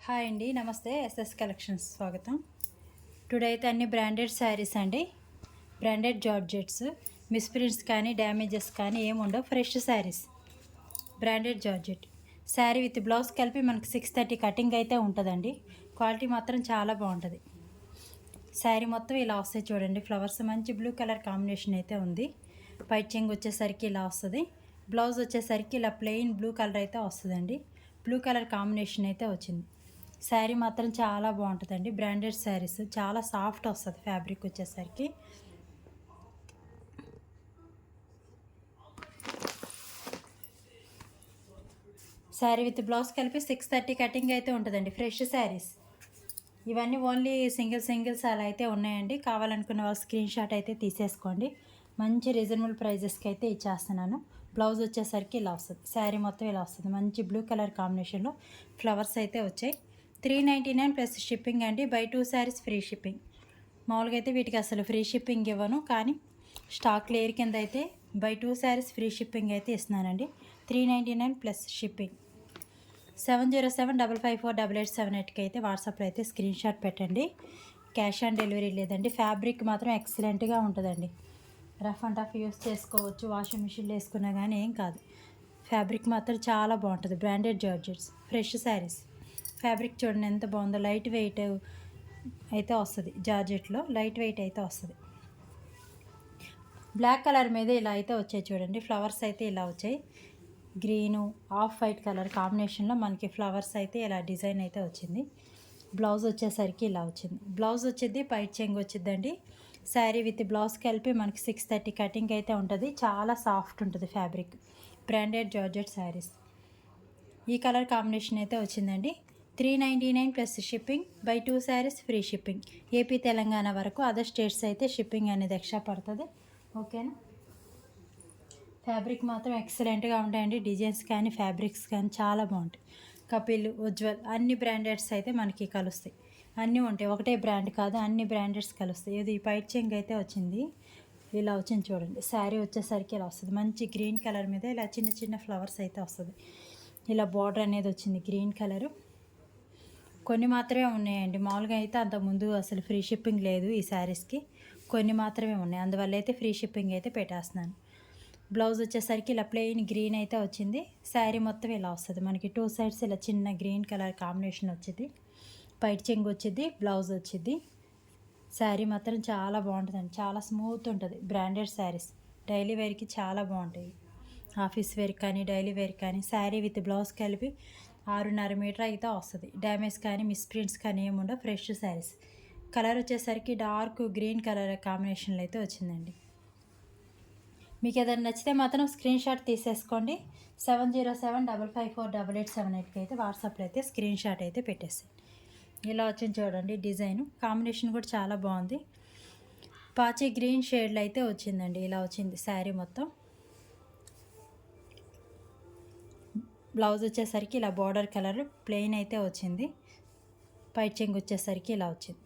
Hi అండి, నమస్తే. SS collections స్వాగతం. టుడే అయితే అన్ని బ్రాండెడ్ శారీస్ అండి, బ్రాండెడ్ జార్జెట్స్. మిస్ప్రింట్స్ కానీ డ్యామేజెస్ కానీ ఏముండవు. Fresh saris, branded georgette sari with blouse కలిపి మనకి 630 కటింగ్ అయితే ఉంటుందండి. క్వాలిటీ మాత్రం చాలా బాగుంటుంది. శారీ మొత్తం ఇలా వస్తాయి చూడండి. ఫ్లవర్స్ మంచి బ్లూ కలర్ కాంబినేషన్ అయితే ఉంది. పైట్ చెంగు వచ్చేసరికి ఇలా వస్తుంది. బ్లౌజ్ వచ్చేసరికి ఇలా ప్లెయిన్ బ్లూ కలర్ అయితే వస్తుందండి. బ్లూ కలర్ కాంబినేషన్ అయితే వచ్చింది. శారీ మాత్రం చాలా బాగుంటుందండి. బ్రాండెడ్ శారీస్ చాలా సాఫ్ట్ వస్తుంది ఫ్యాబ్రిక్ వచ్చేసరికి. శారీ విత్ బ్లౌజ్ కలిపి 630 కటింగ్ అయితే ఉంటుందండి. ఫ్రెష్ శారీస్ ఇవన్నీ ఓన్లీ సింగిల్స్ అలా అయితే ఉన్నాయండి. కావాలనుకున్న వాళ్ళు స్క్రీన్ షాట్ అయితే తీసేసుకోండి. మంచి రీజనబుల్ ప్రైజెస్కి అయితే ఇచ్చేస్తున్నాను. బ్లౌజ్ వచ్చేసరికి ఇలా వస్తుంది. శారీ మొత్తం ఇలా వస్తుంది. మంచి బ్లూ కలర్ కాంబినేషన్లో ఫ్లవర్స్ అయితే వచ్చాయి. 399 ప్లస్ షిప్పింగ్ అండి. Buy 2 saris free shipping. మామూలుగా అయితే వీటికి అసలు ఫ్రీ షిప్పింగ్ ఇవ్వను, కానీ స్టాక్ లేయర్ కింద అయితే బై 2 శారీస్ ఫ్రీ షిప్పింగ్ అయితే ఇస్తున్నానండి. 399 ప్లస్ షిప్పింగ్. 7075548878కి అయితే వాట్సాప్లో అయితే స్క్రీన్ షాట్ పెట్టండి. క్యాష్ ఆన్ డెలివరీ లేదండి. ఫ్యాబ్రిక్ మాత్రం ఎక్సలెంట్గా ఉంటుందండి. రఫ్ అండ్ టఫ్ యూస్ చేసుకోవచ్చు. వాషింగ్ మిషన్లో వేసుకున్నా కానీ ఏం కాదు. ఫ్యాబ్రిక్ మాత్రం చాలా బాగుంటుంది. Branded georgettes fresh saris. Fabric చూడండి ఎంత బాగుందో. లైట్ వెయిట్ అయితే వస్తుంది. జార్జెట్లో లైట్ వెయిట్ అయితే వస్తుంది. బ్లాక్ కలర్ మీద ఇలా అయితే వచ్చాయి చూడండి. ఫ్లవర్స్ అయితే ఇలా వచ్చాయి. గ్రీను ఆఫ్ వైట్ కలర్ కాంబినేషన్లో మనకి ఫ్లవర్స్ అయితే ఇలా డిజైన్ అయితే వచ్చింది. బ్లౌజ్ వచ్చేసరికి ఇలా వచ్చింది. బ్లౌజ్ వచ్చింది పైట్ చెంగు వచ్చిందండి. శారీ విత్ బ్లౌజ్ కలిపి మనకి 630 కటింగ్ అయితే ఉంటుంది. చాలా సాఫ్ట్ ఉంటుంది ఫ్యాబ్రిక్. Branded georgette saris. ఈ కలర్ కాంబినేషన్ అయితే వచ్చిందండి. 399 plus shipping. Buy 2 saris free shipping. AP Telangana వరకు. అదర్ స్టేట్స్ అయితే షిప్పింగ్ అనేది ఎక్స్ట్రా పడుతుంది. ఓకేనా. ఫ్యాబ్రిక్ మాత్రం ఎక్సలెంట్గా ఉంటాయండి. డిజైన్స్ కానీ ఫ్యాబ్రిక్స్ కానీ చాలా బాగుంటాయి. కపిల్, ఉజ్వల్ అన్ని బ్రాండెడ్స్ అయితే మనకి కలుస్తాయి. అన్నీ ఉంటాయి. ఒకటే బ్రాండ్ కాదు, అన్ని బ్రాండెడ్స్ కలుస్తాయి. ఇది పైట్ చెంగ్ అయితే వచ్చింది. ఇలా వచ్చింది చూడండి. శారీ వచ్చేసరికి ఇలా వస్తుంది. మంచి గ్రీన్ కలర్ మీద ఇలా చిన్న చిన్న ఫ్లవర్స్ అయితే వస్తుంది. ఇలా బార్డర్ అనేది వచ్చింది గ్రీన్ కలరు. కొన్ని మాత్రమే ఉన్నాయండి. మామూలుగా అయితే అంతకుముందు అసలు ఫ్రీ షిప్పింగ్ లేదు ఈ శారీస్కి. కొన్ని మాత్రమే ఉన్నాయి. అందువల్ల అయితే ఫ్రీ షిప్పింగ్ అయితే పెట్టేస్తున్నాను. బ్లౌజ్ వచ్చేసరికి ఇలా ప్లెయిన్ గ్రీన్ అయితే వచ్చింది. శారీ మొత్తం ఇలా వస్తుంది. మనకి 2 సైడ్స్ ఇలా చిన్న గ్రీన్ కలర్ కాంబినేషన్ వచ్చింది. పైట్ చెంగు వచ్చింది. బ్లౌజ్ వచ్చింది. శారీ మాత్రం చాలా బాగుంటుందండి. చాలా స్మూత్ ఉంటుంది. బ్రాండెడ్ శారీస్ డైలీ వేర్కి చాలా బాగుంటాయి. ఆఫీస్ వేర్ కానీ డైలీ వేర్ కానీ. శారీ విత్ బ్లౌజ్ కలిపి 6.5 మీటర్ అయితే వస్తుంది. డ్యామేజ్ కానీ మిస్ప్రింట్స్ కానీ ఏముండవు. ఫ్రెష్ శారీస్. కలర్ వచ్చేసరికి డార్క్ గ్రీన్ కలర్ కాంబినేషన్లో అయితే వచ్చిందండి. మీకు ఏదైనా నచ్చితే మాత్రం స్క్రీన్ షాట్ తీసేసుకోండి. 7075548878కి అయితే వాట్సాప్లో అయితే స్క్రీన్ షాట్ అయితే పెట్టేస్తాయి. ఇలా వచ్చింది చూడండి. డిజైన్ కాంబినేషన్ కూడా చాలా బాగుంది. పాచి గ్రీన్ షేడ్లో అయితే వచ్చిందండి. ఇలా వచ్చింది శారీ మొత్తం. బ్లౌజ్ వచ్చేసరికి ఇలా బార్డర్ కలర్ ప్లెయిన్ అయితే వచ్చింది. పైట్ చెంగు వచ్చేసరికి ఇలా వచ్చింది.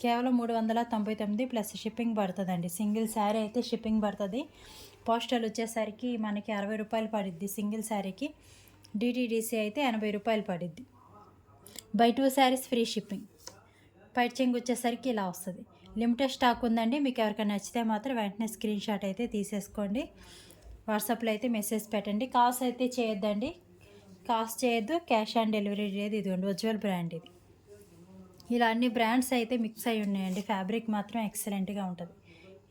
కేవలం 399 ప్లస్ షిప్పింగ్ పడుతుందండి. సింగిల్ శారీ అయితే షిప్పింగ్ పడుతుంది. పోస్టల్ వచ్చేసరికి మనకి 60 రూపాయలు పడిద్ది సింగిల్ శారీకి. డిటీడీసీ అయితే 80 రూపాయలు పడిద్ది. Buy 2 saris free shipping. పైట్ చెంగు వచ్చేసరికి ఇలా వస్తుంది. లిమిటెడ్ స్టాక్ ఉందండి. మీకు ఎవరికైనా నచ్చితే మాత్రం వెంటనే స్క్రీన్ షాట్ అయితే తీసేసుకోండి. వాట్సాప్లో అయితే మెసేజ్ పెట్టండి. కాస్ట్ అయితే చేయొద్దండి. కాస్ట్ చేయొద్దు. క్యాష్ ఆన్ డెలివరీ లేదు. ఇది ఉజ్వల్ బ్రాండ్. ఇది ఇలా అన్ని బ్రాండ్స్ అయితే మిక్స్ అయి ఉన్నాయండి. ఫ్యాబ్రిక్ మాత్రం ఎక్సలెంట్గా ఉంటుంది.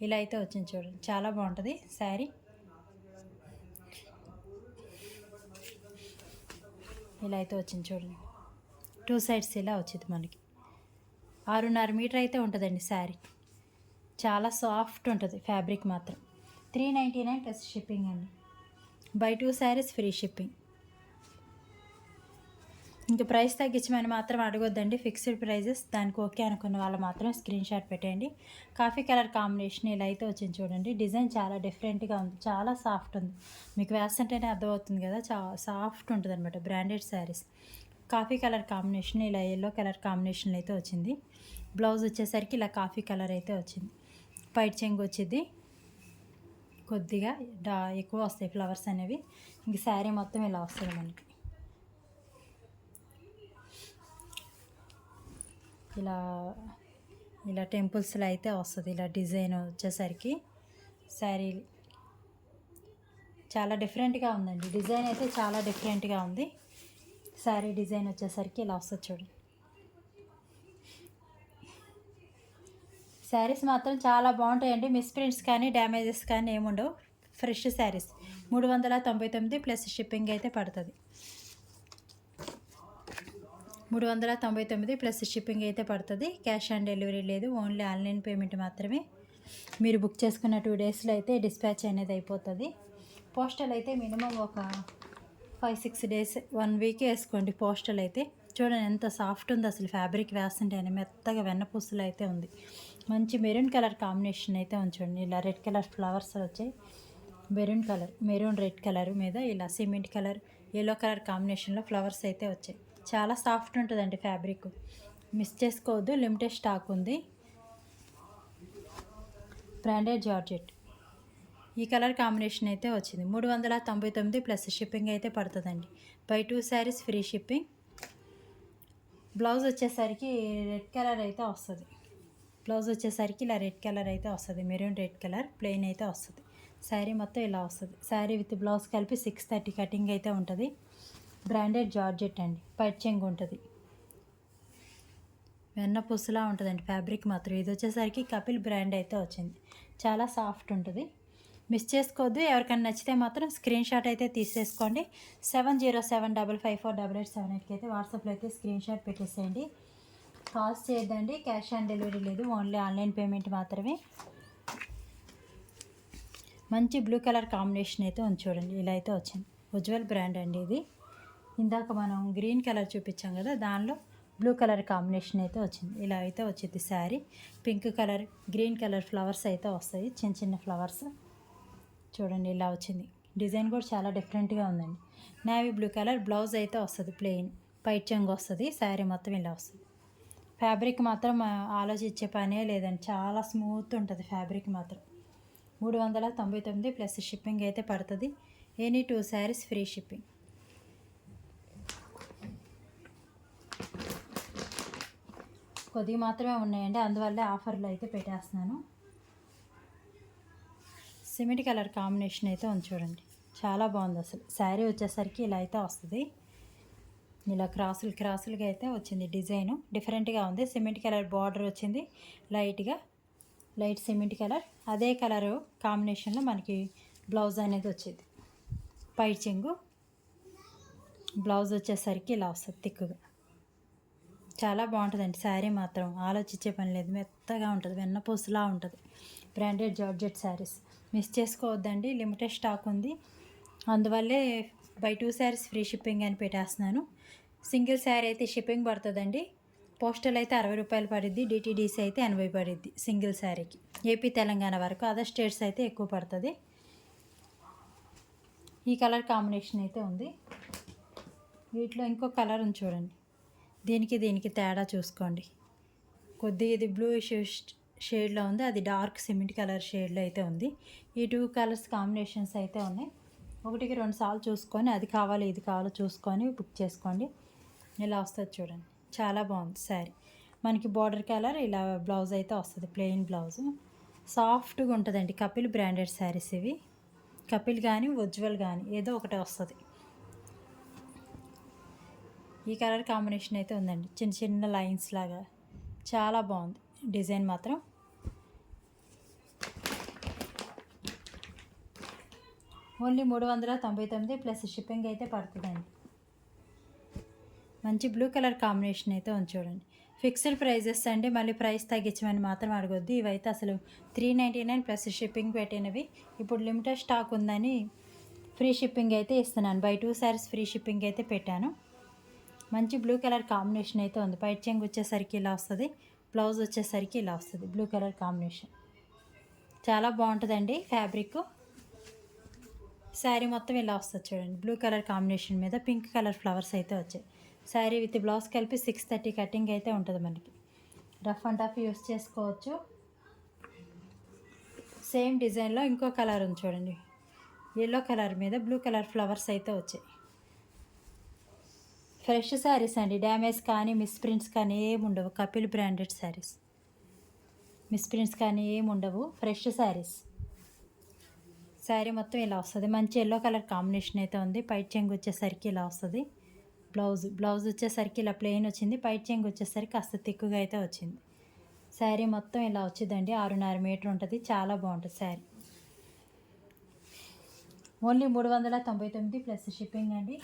ఇలా అయితే వచ్చింది చూడండి. చాలా బాగుంటుంది శారీ. ఇలా అయితే వచ్చింది చూడండి. 2 సైడ్స్ ఇలా వచ్చింది మనకి. 6.5 మీటర్ అయితే ఉంటుందండి శారీ. చాలా సాఫ్ట్ ఉంటుంది ఫ్యాబ్రిక్ మాత్రం. 399 ప్లస్ షిప్పింగ్ అండి. Buy 2 saris free shipping. ఇంకా ప్రైస్ తగ్గించమని మాత్రం అడగొద్దండి. Fixed prices. దానికి ఓకే అనుకున్న వాళ్ళు మాత్రం స్క్రీన్ షాట్ పెట్టండి. కాఫీ కలర్ కాంబినేషన్ ఇలా అయితే వచ్చింది చూడండి. డిజైన్ చాలా డిఫరెంట్గా ఉంది. చాలా సాఫ్ట్ ఉంది. మీకు వేస్తుంటేనే అర్థమవుతుంది కదా. సాఫ్ట్ ఉంటుంది అనమాట. Branded saris. Coffee colour combination ఇలా ఎల్లో కలర్ కాంబినేషన్లో అయితే వచ్చింది. బ్లౌజ్ వచ్చేసరికి ఇలా కాఫీ కలర్ అయితే వచ్చింది. పైట్ చెంగు వచ్చింది. కొద్దిగా ఎక్కువ వస్తాయి ఫ్లవర్స్ అనేవి. ఇంక శారీ మొత్తం ఇలా వస్తుంది మనకి. ఇలా ఇలా టెంపుల్స్లో అయితే వస్తుంది. ఇలా డిజైన్ వచ్చేసరికి శారీ చాలా డిఫరెంట్గా ఉందండి. డిజైన్ అయితే చాలా డిఫరెంట్గా ఉంది. శారీ డిజైన్ వచ్చేసరికి ఇలా వస్తుంది చూడండి. శారీస్ మాత్రం చాలా బాగుంటాయండి. మిస్ప్రింట్స్ కానీ డ్యామేజెస్ కానీ ఏముండవు. ఫ్రెష్ శారీస్ 399 ప్లస్ షిప్పింగ్ అయితే పడుతుంది. 399 ప్లస్ షిప్పింగ్ అయితే పడుతుంది. క్యాష్ ఆన్ డెలివరీ లేదు, ఓన్లీ ఆన్లైన్ పేమెంట్ మాత్రమే. మీరు బుక్ చేసుకున్న 2 డేస్లో అయితే డిస్పాచ్ అనేది అయిపోతుంది. పోస్టల్ అయితే మినిమం ఒక 5-6 డేస్, 1 వీక్ వేసుకోండి. పోస్టల్ అయితే చూడండి ఎంత సాఫ్ట్ ఉంది అసలు. ఫ్యాబ్రిక్ వేస్తుంటే అని మెత్తగా వెన్నపూసలు అయితే ఉంది. మంచి మెరూన్ కలర్ కాంబినేషన్ అయితే ఉంచండి. ఇలా రెడ్ కలర్ ఫ్లవర్స్ వచ్చాయి. మెరూన్ రెడ్ కలర్ మీద ఇలా సిమెంట్ కలర్ ఎల్లో కలర్ కాంబినేషన్లో ఫ్లవర్స్ అయితే వచ్చాయి. చాలా సాఫ్ట్ ఉంటుందండి ఫ్యాబ్రిక్. మిస్ చేసుకోవద్దు, లిమిటెడ్ స్టాక్ ఉంది. బ్రాండెడ్ జార్జెట్ ఈ కలర్ కాంబినేషన్ అయితే వచ్చింది. 399 ప్లస్ షిప్పింగ్ అయితే పడుతుందండి. By 2 saris free shipping. Blouse వచ్చేసరికి రెడ్ కలర్ అయితే వస్తుంది. బ్లౌజ్ వచ్చేసరికి ఇలా రెడ్ కలర్ అయితే వస్తుంది. మెరూన్ రెడ్ కలర్ ప్లెయిన్ అయితే వస్తుంది. శారీ మొత్తం ఇలా వస్తుంది. శారీ విత్ బ్లౌజ్ కలిపి 630 కటింగ్ అయితే ఉంటుంది. బ్రాండెడ్ జార్జెట్ అండి. పైట్ చెంగు ఉంటుంది. వెన్న పుస్సులా ఉంటుందండి ఫ్యాబ్రిక్ మాత్రం. ఇది వచ్చేసరికి కపిల్ బ్రాండ్ అయితే వచ్చింది. చాలా సాఫ్ట్ ఉంటుంది. మిస్ చేసుకోవద్దు. ఎవరికైనా నచ్చితే మాత్రం స్క్రీన్ షాట్ అయితే తీసేసుకోండి. 7075548878కి అయితే వాట్సాప్లో అయితే స్క్రీన్ షాట్ పెట్టేసేయండి. కాల్స్ చేయొద్దండి. క్యాష్ ఆన్ డెలివరీ లేదు, ఓన్లీ ఆన్లైన్ పేమెంట్ మాత్రమే. మంచి బ్లూ కలర్ కాంబినేషన్ అయితే ఉంది చూడండి. ఇలా అయితే వచ్చింది. ఉజ్వల్ బ్రాండ్ అండి ఇది. ఇందాక మనం గ్రీన్ కలర్ చూపించాం కదా, దానిలో బ్లూ కలర్ కాంబినేషన్ అయితే వచ్చింది. ఇలా అయితే వచ్చింది sari. Pink colour, green colour flowers అయితే వస్తాయి, చిన్న చిన్న ఫ్లవర్స్ చూడండి. ఇలా వచ్చింది. డిజైన్ కూడా చాలా డిఫరెంట్గా ఉందండి. నేవీ బ్లూ కలర్ బ్లౌజ్ అయితే వస్తుంది. ప్లెయిన్ పైట్ చెంగు వస్తుంది. శారీ మొత్తం ఇలా వస్తుంది. ఫ్యాబ్రిక్ మాత్రం ఆలోచించే పనే లేదండి. చాలా స్మూత్ ఉంటుంది ఫ్యాబ్రిక్ మాత్రం. 399 ప్లస్ షిప్పింగ్ అయితే పడుతుంది. Any 2 saris free shipping. కొద్దిగా మాత్రమే ఉన్నాయండి, అందువల్లే ఆఫర్లు అయితే పెట్టేస్తున్నాను. సిమెంట్ కలర్ కాంబినేషన్ అయితే ఉంది చూడండి. చాలా బాగుంది అసలు. శారీ వచ్చేసరికి ఇలా అయితే వస్తుంది. ఇలా క్రాసులుగా అయితే వచ్చింది. డిజైను డిఫరెంట్గా ఉంది. సిమెంట్ కలర్ బార్డర్ వచ్చింది. Light cement colour. అదే కలరు కాంబినేషన్లో మనకి బ్లౌజ్ అనేది వచ్చింది. పైట్ చెంగు బ్లౌజ్ వచ్చేసరికి ఇలా వస్తుంది థిక్గా. చాలా బాగుంటుందండి శారీ మాత్రం. ఆలోచించే పని లేదు. మెత్తగా ఉంటుంది, వెన్నపూసలా ఉంటుంది. బ్రాండెడ్ జార్జెట్ శారీస్ మిస్ చేసుకోవద్దండి. లిమిటెడ్ స్టాక్ ఉంది, అందువల్లే బై 2 శారీస్ ఫ్రీ షిప్పింగ్ అని పెట్టేస్తున్నాను. సింగిల్ శారీ అయితే షిప్పింగ్ పడుతుందండి. పోస్టల్ అయితే 60 రూపాయలు పడుద్ది. డిటీడీసీ అయితే 80 పడుద్ది సింగిల్ శారీకి. ఏపీ తెలంగాణ వరకు, అదర్ స్టేట్స్ అయితే ఎక్కువ పడుతుంది. ఈ కలర్ కాంబినేషన్ అయితే ఉంది. వీటిలో ఇంకో కలర్ ఉంది చూడండి. దీనికి తేడా చూసుకోండి. కొద్దిగా ఇది బ్లూ షేడ్లో ఉంది, అది డార్క్ సిమెంట్ కలర్ షేడ్లో అయితే ఉంది. ఈ 2 కలర్స్ కాంబినేషన్స్ అయితే ఉన్నాయి. 1-2 సార్లు చూసుకొని అది కావాలి ఇది కావాలో చూసుకొని బుక్ చేసుకోండి. ఇలా వస్తుంది చూడండి. చాలా బాగుంది శారీ. మనకి బార్డర్ కలర్ ఇలా బ్లౌజ్ అయితే వస్తుంది. ప్లెయిన్ బ్లౌజ్ సాఫ్ట్గా ఉంటుందండి. కపిల్ బ్రాండెడ్ శారీస్ ఇవి. కపిల్ కానీ ఉజ్వల్ కానీ ఏదో ఒకటి వస్తుంది. ఈ కలర్ కాంబినేషన్ అయితే ఉందండి. చిన్న చిన్న లైన్స్ లాగా చాలా బాగుంది డిజైన్ మాత్రం. ఓన్లీ 399 ప్లస్ షిప్పింగ్ అయితే పడుతుందండి. మంచి బ్లూ కలర్ కాంబినేషన్ అయితే ఉంది చూడండి. ఫిక్స్డ్ ప్రైజెస్ అండి, మళ్ళీ ప్రైస్ తగ్గించమని మాత్రం అడగొద్దు. ఇవైతే అసలు 399 ప్లస్ షిప్పింగ్ పెట్టినవి. ఇప్పుడు లిమిటెడ్ స్టాక్ ఉందని ఫ్రీ షిప్పింగ్ అయితే ఇస్తున్నాను. బై 2 శారీస్ ఫ్రీ షిప్పింగ్ అయితే పెట్టాను. మంచి బ్లూ కలర్ కాంబినేషన్ అయితే ఉంది. పైట్ చెంగు వచ్చేసరికి ఇలా వస్తుంది. బ్లౌజ్ వచ్చేసరికి ఇలా వస్తుంది. బ్లూ కలర్ కాంబినేషన్ చాలా బాగుంటుందండి ఫ్యాబ్రిక్. శారీ మొత్తం ఇలా వస్తుంది చూడండి. బ్లూ కలర్ కాంబినేషన్ మీద పింక్ కలర్ ఫ్లవర్స్ అయితే వచ్చాయి. శారీ విత్ బ్లౌజ్ కలిపి 630 కటింగ్ అయితే ఉంటుంది మనకి. రఫ్ అండ్ టఫ్ యూస్ చేసుకోవచ్చు. సేమ్ డిజైన్లో ఇంకో కలర్ ఉంది చూడండి. ఎల్లో కలర్ మీద బ్లూ కలర్ ఫ్లవర్స్ అయితే వచ్చాయి. ఫ్రెష్ శారీస్ అండి. డ్యామేజ్ కానీ మిస్ ప్రింట్స్ కానీ ఏమి ఉండవు. Kapil branded saris. Miss prints కానీ ఏమి ఉండవు. ఫ్రెష్ శారీస్. శారీ మొత్తం ఇలా వస్తుంది. మంచి ఎల్లో కలర్ కాంబినేషన్ అయితే ఉంది. పైట్ చెంగు వచ్చేసరికి ఇలా వస్తుంది. బ్లౌజ్ వచ్చేసరికి ఇలా ప్లెయిన్ వచ్చింది. పైట్ చెంగు వచ్చేసరికి కాస్త తిక్కుగా అయితే వచ్చింది. శారీ మొత్తం ఇలా వచ్చిందండి. 6.5 మీటర్ ఉంటుంది. చాలా బాగుంటుంది శారీ. ఓన్లీ 399 ప్లస్ షిప్పింగ్ అండి.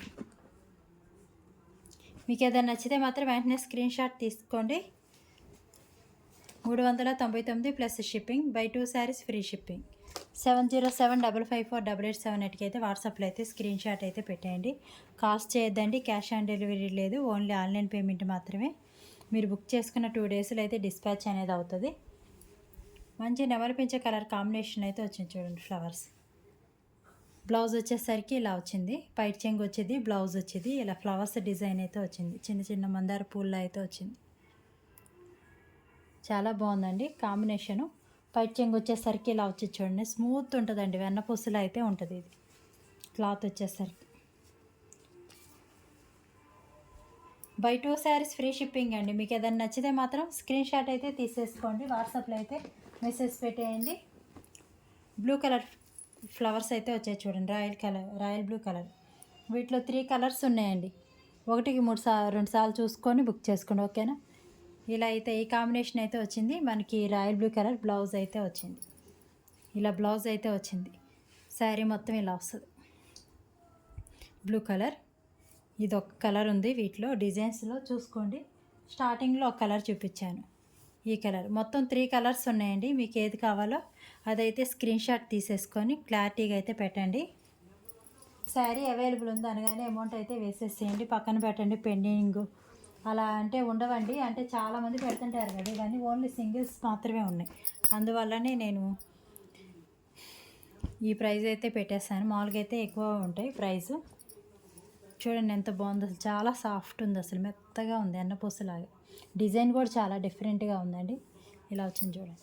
మీకు ఏదైనా నచ్చితే మాత్రం వెంటనే స్క్రీన్ షాట్ తీసుకోండి. 399 plus shipping. Buy 2 saris free shipping. 7075548878కి అయితే వాట్సాప్లో అయితే స్క్రీన్ షాట్ అయితే పెట్టేయండి. కాస్ట్ చేయొద్దండి. క్యాష్ ఆన్ డెలివరీ లేదు. ఓన్లీ ఆన్లైన్ పేమెంట్ మాత్రమే. మీరు బుక్ చేసుకున్న 2 డేస్లో అయితే డిస్పాచ్ అనేది అవుతుంది. మంచి నెమలి పింఛ కలర్ కాంబినేషన్ అయితే వచ్చింది చూడండి. ఫ్లవర్స్. బ్లౌజ్ వచ్చేసరికి ఇలా వచ్చింది. పైట్ చెంగు వచ్చేది. బ్లౌజ్ వచ్చేది. ఇలా ఫ్లవర్స్ డిజైన్ అయితే వచ్చింది. చిన్న చిన్న మందార పూల్లో అయితే వచ్చింది. చాలా బాగుందండి కాంబినేషను. పైట్ చెంగు వచ్చేసరికి ఇలా వచ్చి చూడండి. స్మూత్ ఉంటుందండి. వెన్నపూసలు అయితే ఉంటుంది ఇది. క్లాత్ వచ్చేసరికి బై 2 శారీస్ ఫ్రీ షిప్పింగ్ అండి. మీకు ఏదైనా నచ్చితే మాత్రం స్క్రీన్ షాట్ అయితే తీసేసుకోండి. వాట్సాప్లో అయితే మెసేజ్ పెట్టేయండి. బ్లూ కలర్ ఫ్లవర్స్ అయితే వచ్చాయి చూడండి. Royal blue colour. వీటిలో 3 కలర్స్ ఉన్నాయండి. ఒకటికి 2 సార్లు చూసుకొని బుక్ చేసుకోండి. ఓకేనా. ఇలా అయితే ఈ కాంబినేషన్ అయితే వచ్చింది. మనకి రాయల్ బ్లూ కలర్ బ్లౌజ్ అయితే వచ్చింది. ఇలా బ్లౌజ్ అయితే వచ్చింది. శారీ మొత్తం ఇలా వస్తుంది. Blue colour. ఇది ఒక కలర్ ఉంది. వీటిలో డిజైన్స్లో చూసుకోండి. స్టార్టింగ్లో ఒక కలర్ చూపించాను. ఈ కలర్. మొత్తం 3 కలర్స్ ఉన్నాయండి. మీకు ఏది కావాలో అదైతే స్క్రీన్ షాట్ తీసేసుకొని క్లారిటీగా అయితే పెట్టండి. శారీ అవైలబుల్ ఉంది అనగానే అమౌంట్ అయితే వేసేసేయండి. పక్కన పెట్టండి. పెండింగ్ అలా అంటే ఉండవండి. అంటే చాలామంది పెడుతుంటారు కదా, కానీ ఓన్లీ సింగిల్స్ మాత్రమే ఉన్నాయి. అందువల్లనే నేను ఈ ప్రైస్ అయితే పెట్టేస్తాను. మామూలుగా అయితే ఎక్కువ ఉంటాయి ప్రైస్. చూడండి ఎంత బాగుంది. అసలు చాలా సాఫ్ట్ ఉంది. అసలు మెత్తగా ఉంది. అన్నపూసలాగా. డిజైన్ కూడా చాలా డిఫరెంట్గా ఉందండి. ఇలా వచ్చింది చూడండి.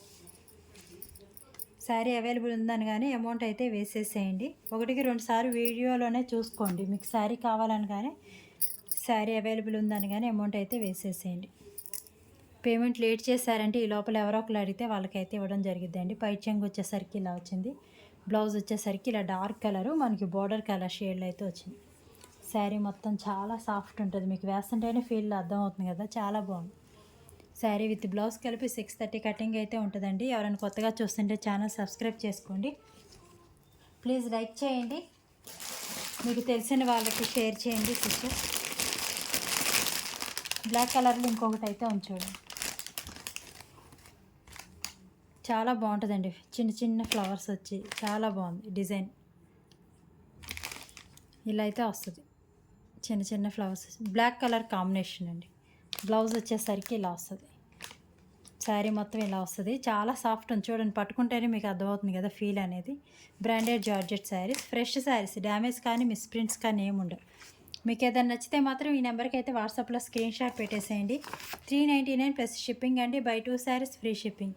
శారీ అవైలబుల్ ఉందని కానీ అమౌంట్ అయితే వేసేసేయండి. 1-2 సార్లు వీడియోలోనే చూసుకోండి. మీకు శారీ కావాలని కానీ శారీ అవైలబుల్ ఉందని కానీ అమౌంట్ అయితే వేసేసేయండి. పేమెంట్ లేట్ చేశారంటే ఈ లోపల ఎవరో ఒకరు అడిగితే వాళ్ళకైతే ఇవ్వడం జరిగిద్దండి. పైట్ చెంగు వచ్చేసరికి ఇలా వచ్చింది. బ్లౌజ్ వచ్చేసరికి ఇలా డార్క్ కలరు మనకి బోర్డర్ కలర్ షేడ్లో అయితే వచ్చింది. శారీ మొత్తం చాలా సాఫ్ట్ ఉంటుంది. మీకు వేస్తుంటేనే ఫీల్ అర్థమవుతుంది కదా. చాలా బాగుంది. శారీ విత్ బ్లౌజ్ కలిపి 630 కటింగ్ అయితే ఉంటుందండి. ఎవరైనా కొత్తగా చూస్తుంటే ఛానల్ సబ్స్క్రైబ్ చేసుకోండి. ప్లీజ్ లైక్ చేయండి. మీకు తెలిసిన వాళ్ళకి షేర్ చేయండి సిస్టర్. బ్లాక్ కలర్లో ఇంకొకటి అయితే ఉంచండి. చాలా బాగుంటుందండి. చిన్న చిన్న ఫ్లవర్స్ వచ్చి చాలా బాగుంది డిజైన్. ఇలా అయితే వస్తుంది. చిన్న చిన్న ఫ్లవర్స్. బ్లాక్ కలర్ కాంబినేషన్ అండి. బ్లౌజ్ వచ్చేసరికి ఇలా వస్తుంది. శారీ మొత్తం ఇలా వస్తుంది. చాలా సాఫ్ట్ ఉంది. చూడండి, పట్టుకుంటేనే మీకు అర్థమవుతుంది కదా ఫీల్ అనేది. Branded georgette saris. Fresh saris. Damage కానీ మిస్ ప్రింట్స్ కానీ ఏమి ఉండవు. మీకు ఏదైనా నచ్చితే మాత్రం ఈ నెంబర్కి అయితే వాట్సాప్లో స్క్రీన్ షాట్ పెట్టేసేయండి. 399 ప్లస్ షిప్పింగ్ అండి. Buy 2 saris free shipping.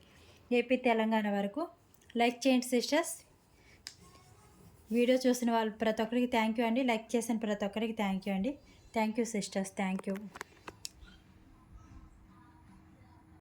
AP Telangana వరకు. లైక్ చేయండి సిస్టర్స్. వీడియో చూసిన వాళ్ళు ప్రతి ఒక్కరికి థ్యాంక్ యూ అండి. లైక్ చేసిన ప్రతి ఒక్కరికి థ్యాంక్ యూ అండి. Thank you sisters. Thank you.